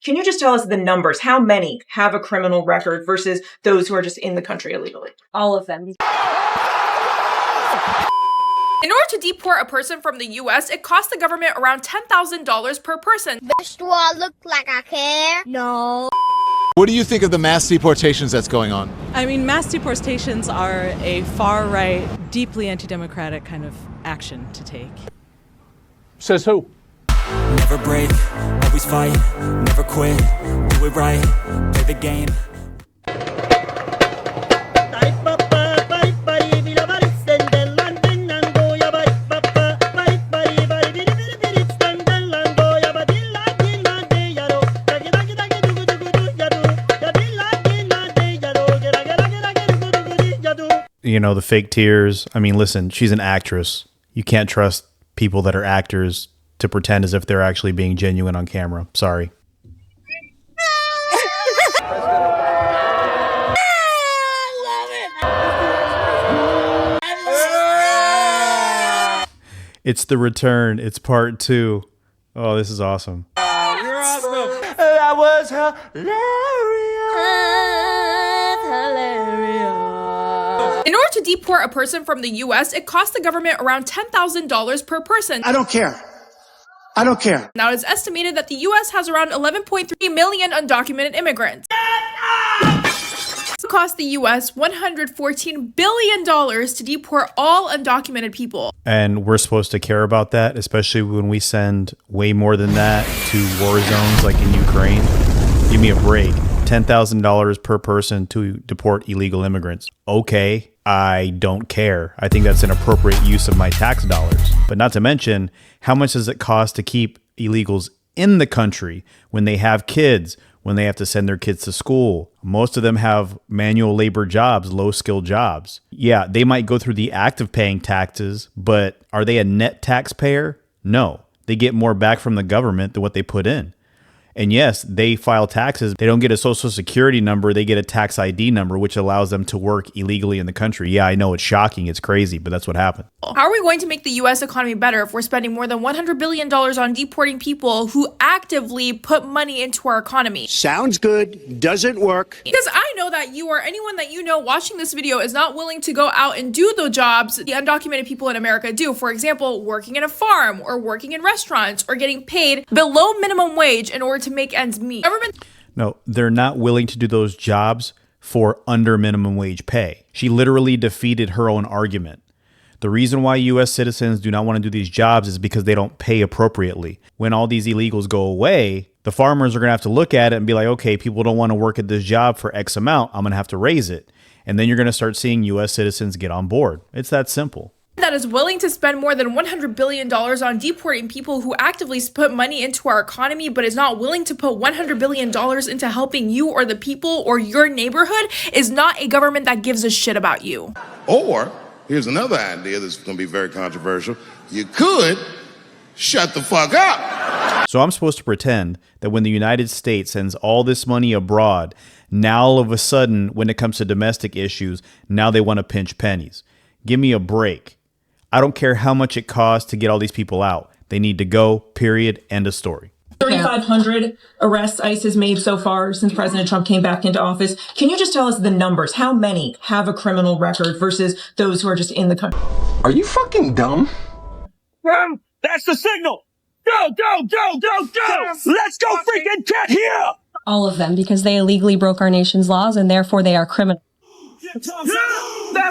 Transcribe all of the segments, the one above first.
Can you just tell us the numbers? How many have a criminal record versus those who are just in the country illegally? All of them. In order to deport a person from the U.S., it costs the government around $10,000 per person. Do I look like I care? No. What do you think of the mass deportations that's going on? I mean, mass deportations are a far-right, deeply anti-democratic kind of action to take. Says who? Never break, always fight, never quit, do it right, play the game. You know, the fake tears. I mean, listen, she's an actress. You can't trust people that are actors to pretend as if they're actually being genuine on camera. Sorry. It's the return. It's part 2. Oh, this is awesome. You're awesome. That was In order to deport a person from the U.S., it costs the government around $10,000 per person. I don't care. I don't care. Now, it is estimated that the U.S. has around 11.3 million undocumented immigrants. It costs the U.S. $114 billion to deport all undocumented people. And we're supposed to care about that, especially when we send way more than that to war zones like in Ukraine. Give me a break. $10,000 per person to deport illegal immigrants. Okay, I don't care. I think that's an appropriate use of my tax dollars. But not to mention, how much does it cost to keep illegals in the country when they have kids, when they have to send their kids to school? Most of them have manual labor jobs, low-skilled jobs. Yeah, they might go through the act of paying taxes, but are they a net taxpayer? No. They get more back from the government than what they put in. And yes, they file taxes. They don't get a social security number. They get a tax ID number, which allows them to work illegally in the country. Yeah, I know it's shocking. It's crazy, but that's what happened. How are we going to make the U.S. economy better if we're spending more than $100 billion on deporting people who actively put money into our economy? Sounds good. Doesn't work. Because I know that you or anyone that you know watching this video is not willing to go out and do the jobs the undocumented people in America do. For example, working in a farm or working in restaurants or getting paid below minimum wage in order to make ends meet. No, they're not willing to do those jobs for under minimum wage pay. She literally defeated her own argument. The reason why U.S. citizens do not want to do these jobs is because they don't pay appropriately. When all these illegals go away, the farmers are going to have to look at it and be like, okay, people don't want to work at this job for X amount. I'm going to have to raise it. And then you're going to start seeing U.S. citizens get on board. It's that simple. That is willing to spend more than $100 billion on deporting people who actively put money into our economy, but is not willing to put $100 billion into helping you or the people or your neighborhood is not a government that gives a shit about you. Or, here's another idea that's going to be very controversial. You could shut the fuck up. So I'm supposed to pretend that when the United States sends all this money abroad, now all of a sudden, when it comes to domestic issues, now they want to pinch pennies. Give me a break. I don't care how much it costs to get all these people out. They need to go, period, end of story. 3,500 arrests ICE has made so far since President Trump came back into office. Can you just tell us the numbers? How many have a criminal record versus those who are just in the country? Are you fucking dumb? That's the signal. Go, go, go, go, go. Let's go freaking get here. All of them, because they illegally broke our nation's laws and therefore they are criminal. That's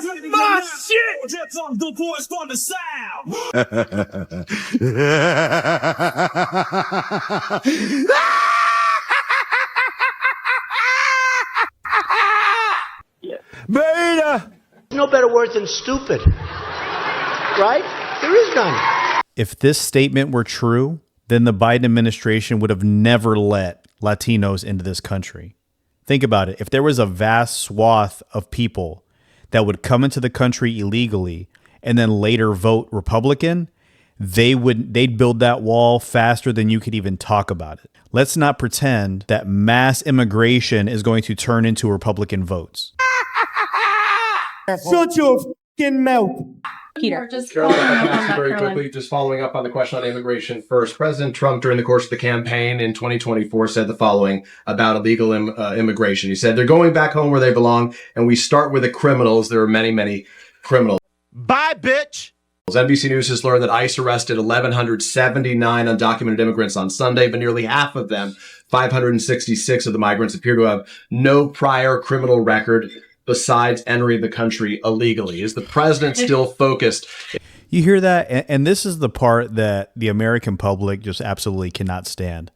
my shit! The boys from the South! Beta! No better word than stupid. Right? There is none. If this statement were true, then the Biden administration would have never let Latinos into this country. Think about it. If there was a vast swath of people that would come into the country illegally and then later vote Republican, they'd build that wall faster than you could even talk about it. Let's not pretend that mass immigration is going to turn into Republican votes. Shut your fucking mouth. Peter. Very quickly, just following up on the question on immigration first. President Trump, during the course of the campaign in 2024, said the following about illegal immigration. He said, they're going back home where they belong, and we start with the criminals. There are many, many criminals. Bye, bitch. NBC News has learned that ICE arrested 1,179 undocumented immigrants on Sunday, but nearly half of them, 566 of the migrants, appear to have no prior criminal record besides entering the country illegally. Is the president still focused? You hear that? And this is the part that the American public just absolutely cannot stand.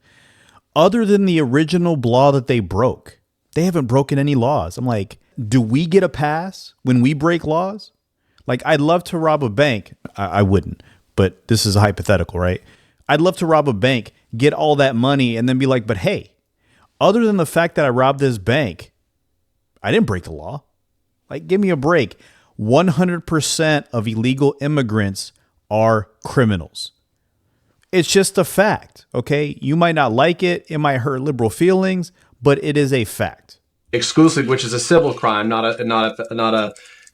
Other than the original law that they broke, they haven't broken any laws. I'm like, do we get a pass when we break laws? Like, I'd love to rob a bank. I wouldn't, but this is a hypothetical, right? I'd love to rob a bank, get all that money, and then be like, but hey, other than the fact that I robbed this bank, I didn't break the law. Like, give me a break. 100% of illegal immigrants are criminals. It's just a fact, okay? You might not like it. It might hurt liberal feelings, but it is a fact. Exclusive, which is a civil crime,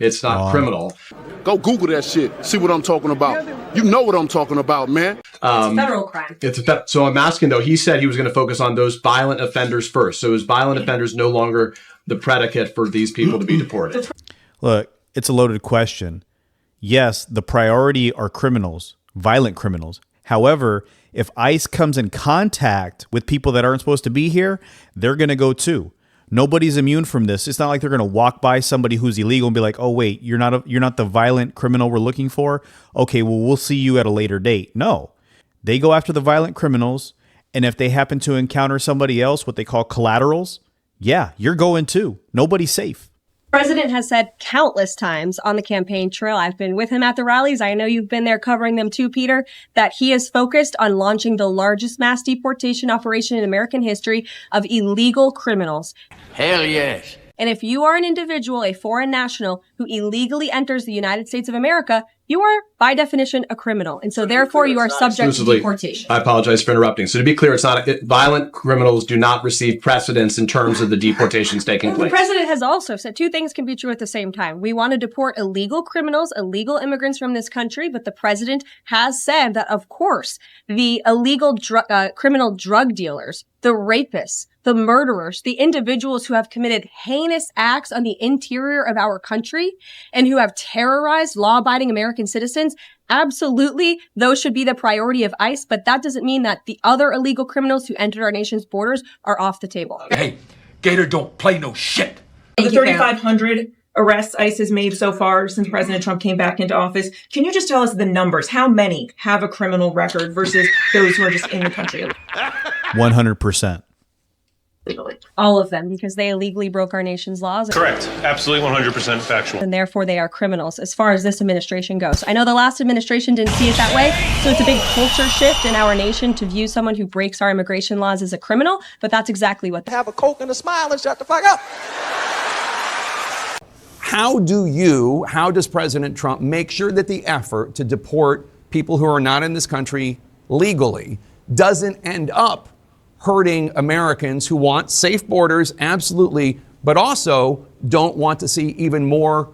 it's not criminal. Go Google that shit. See what I'm talking about. You know what I'm talking about, man. It's a federal crime. So I'm asking, though, he said he was going to focus on those violent offenders first. So is violent offenders no longer the predicate for these people to be deported? Look, it's a loaded question. Yes, the priority are criminals, violent criminals. However, if ICE comes in contact with people that aren't supposed to be here, they're going to go too. Nobody's immune from this. It's not like they're going to walk by somebody who's illegal and be like, "Oh wait, you're not the violent criminal we're looking for. Okay, well, we'll see you at a later date." No. They go after the violent criminals, and if they happen to encounter somebody else, what they call collaterals, yeah, you're going too. Nobody's safe. The president has said countless times on the campaign trail, I've been with him at the rallies, I know you've been there covering them too, Peter, that he is focused on launching the largest mass deportation operation in American history of illegal criminals. Hell yes. And if you are an individual, a foreign national who illegally enters the United States of America, you are, by definition, a criminal. And so therefore, you are subject to deportation. I apologize for interrupting. So to be clear, violent criminals do not receive precedence in terms of the deportations taking place. The president has also said two things can be true at the same time. We want to deport illegal criminals, illegal immigrants from this country, but the president has said that, of course, the illegal criminal drug dealers, the rapists, the murderers, the individuals who have committed heinous acts on the interior of our country and who have terrorized law-abiding American citizens, absolutely, those should be the priority of ICE, but that doesn't mean that the other illegal criminals who entered our nation's borders are off the table. Hey, Gator don't play no shit. The 3,500 arrests ICE has made so far since President Trump came back into office. Can you just tell us the numbers? How many have a criminal record versus those who are just in the country? 100%. All of them, because they illegally broke our nation's laws. Correct. Absolutely 100% factual. And therefore, they are criminals as far as this administration goes. I know the last administration didn't see it that way, so it's a big culture shift in our nation to view someone who breaks our immigration laws as a criminal, but that's exactly what they have a Coke and a smile and shut the fuck up. How does President Trump make sure that the effort to deport people who are not in this country legally doesn't end up hurting Americans who want safe borders, absolutely, but also don't want to see even more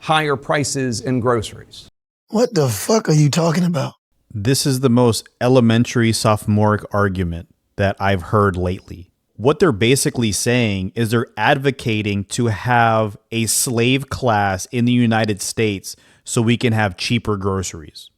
higher prices in groceries? What the fuck are you talking about? This is the most elementary sophomoric argument that I've heard lately. What they're basically saying is they're advocating to have a slave class in the United States so we can have cheaper groceries.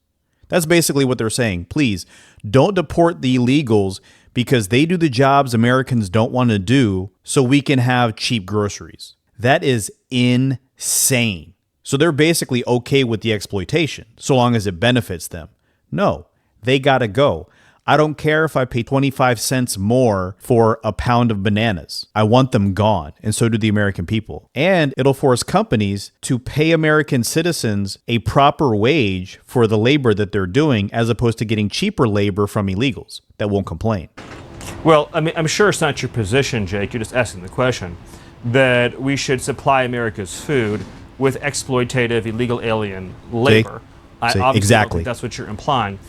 That's basically what they're saying. Please don't deport the illegals because they do the jobs Americans don't want to do so we can have cheap groceries. That is insane. So they're basically okay with the exploitation so long as it benefits them. No, they gotta go. I don't care if I pay 25 cents more for a pound of bananas. I want them gone, and so do the American people. And it'll force companies to pay American citizens a proper wage for the labor that they're doing, as opposed to getting cheaper labor from illegals that won't complain. Well, I mean, I'm sure it's not your position, Jake, you're just asking the question, that we should supply America's food with exploitative illegal alien labor. Exactly. That's what you're implying.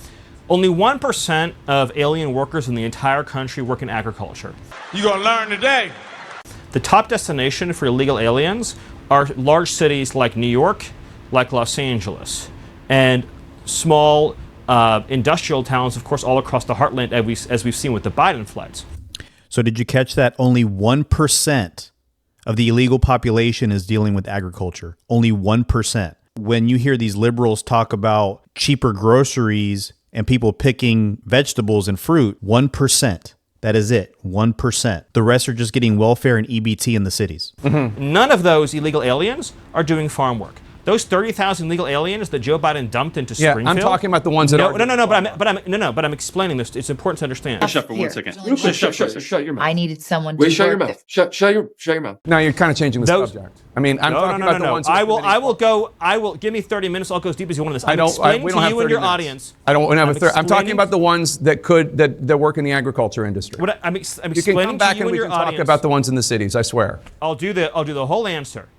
Only 1% of alien workers in the entire country work in agriculture. You gonna learn today. The top destination for illegal aliens are large cities like New York, like Los Angeles. and small industrial towns, of course, all across the heartland, as we've seen with the Biden floods. So did you catch that? Only 1% of the illegal population is dealing with agriculture. Only 1%. When you hear these liberals talk about cheaper groceries and people picking vegetables and fruit, 1%. That is it, 1%. The rest are just getting welfare and EBT in the cities. None of those illegal aliens are doing farm work. Those 30,000 illegal aliens that Joe Biden dumped into Springfield. I'm talking about the ones that are. But I'm explaining this. It's important to understand. Shut for 1 second. Shut your mouth. I needed someone Wait, to shut your work mouth. Shut your mouth. No, you're kind of changing the subject. I mean, I'm talking about the ones. I will give me 30 minutes. I'll go as deep as you want on this. I'm we don't explaining have to you and your 30 minutes. audience. I don't have I'm talking about the ones that work in the agriculture industry. I'm You explaining can come back to you and we your can talk audience. about the ones in the cities. I swear. I'll do the whole answer.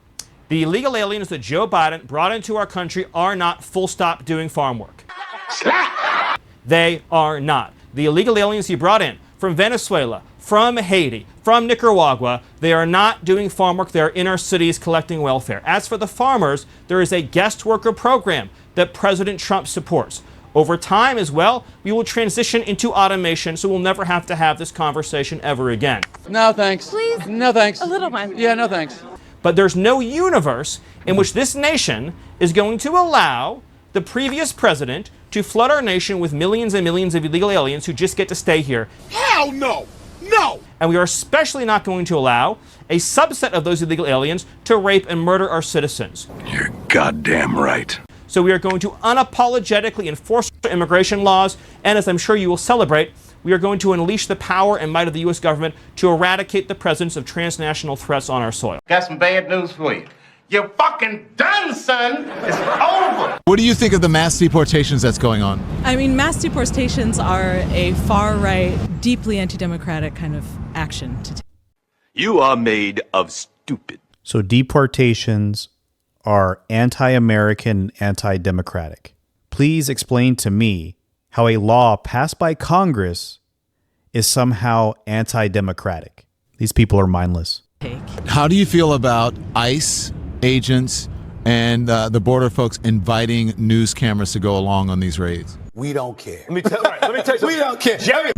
The illegal aliens that Joe Biden brought into our country are not full stop doing farm work. They are not. The illegal aliens he brought in from Venezuela, from Haiti, from Nicaragua, they are not doing farm work. They are in our cities collecting welfare. As for the farmers, there is a guest worker program that President Trump supports. Over time as well, we will transition into automation, so we'll never have to have this conversation ever again. No, thanks. Please. No, thanks. A little one. Yeah, no, thanks. But there's no universe in which this nation is going to allow the previous president to flood our nation with millions and millions of illegal aliens who just get to stay here. Hell no! No! And we are especially not going to allow a subset of those illegal aliens to rape and murder our citizens. You're goddamn right. So we are going to unapologetically enforce immigration laws, and as I'm sure you will celebrate, we are going to unleash the power and might of the U.S. government to eradicate the presence of transnational threats on our soil. Got some bad news for you. You're fucking done, son. It's over. What do you think of the mass deportations that's going on? I mean, mass deportations are a far-right, deeply anti-democratic kind of action to take. You are made of stupid. So deportations are anti-American, anti-democratic. Please explain to me how a law passed by Congress is somehow anti-democratic. These people are mindless. How do you feel about ICE agents and the border folks inviting news cameras to go along on these raids? We don't care. Let me tell you something. We don't care. Jerry.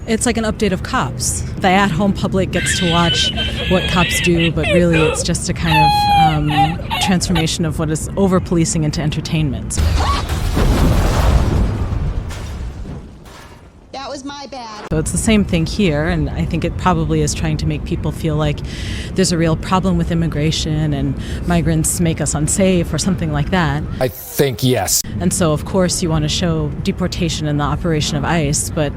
It's like an update of Cops. The at-home public gets to watch what cops do, but really it's just a kind of transformation of what is over-policing into entertainment. That was my bad. So it's the same thing here, and I think it probably is trying to make people feel like there's a real problem with immigration and migrants make us unsafe or something like that. I think yes. And so, of course, you want to show deportation and the operation of ICE, but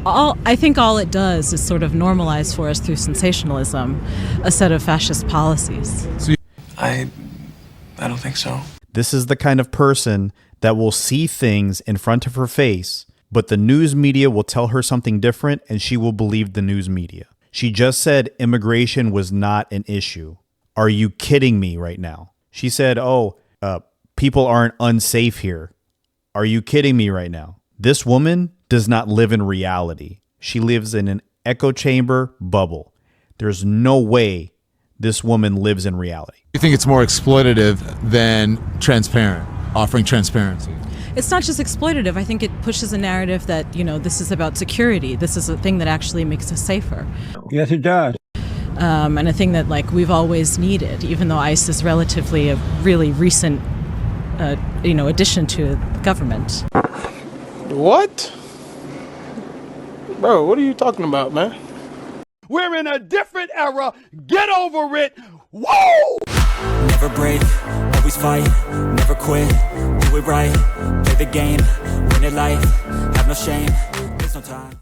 I think all it does is sort of normalize for us through sensationalism a set of fascist policies. I don't think so. This is the kind of person that will see things in front of her face, but the news media will tell her something different and she will believe the news media. She just said immigration was not an issue. Are you kidding me right now? She said, people aren't unsafe here. Are you kidding me right now? This woman does not live in reality. She lives in an echo chamber bubble. There's no way this woman lives in reality. You think it's more exploitative than transparent, offering transparency? It's not just exploitative. I think it pushes a narrative that, this is about security. This is a thing that actually makes us safer. Yes, it does. And a thing that, we've always needed, even though ICE is relatively a really recent, addition to the government. What? Bro, what are you talking about, man? We're in a different era. Get over it. Whoa! Never break, always fight, never quit, do it right, play the game, win it life, have no shame, there's no time.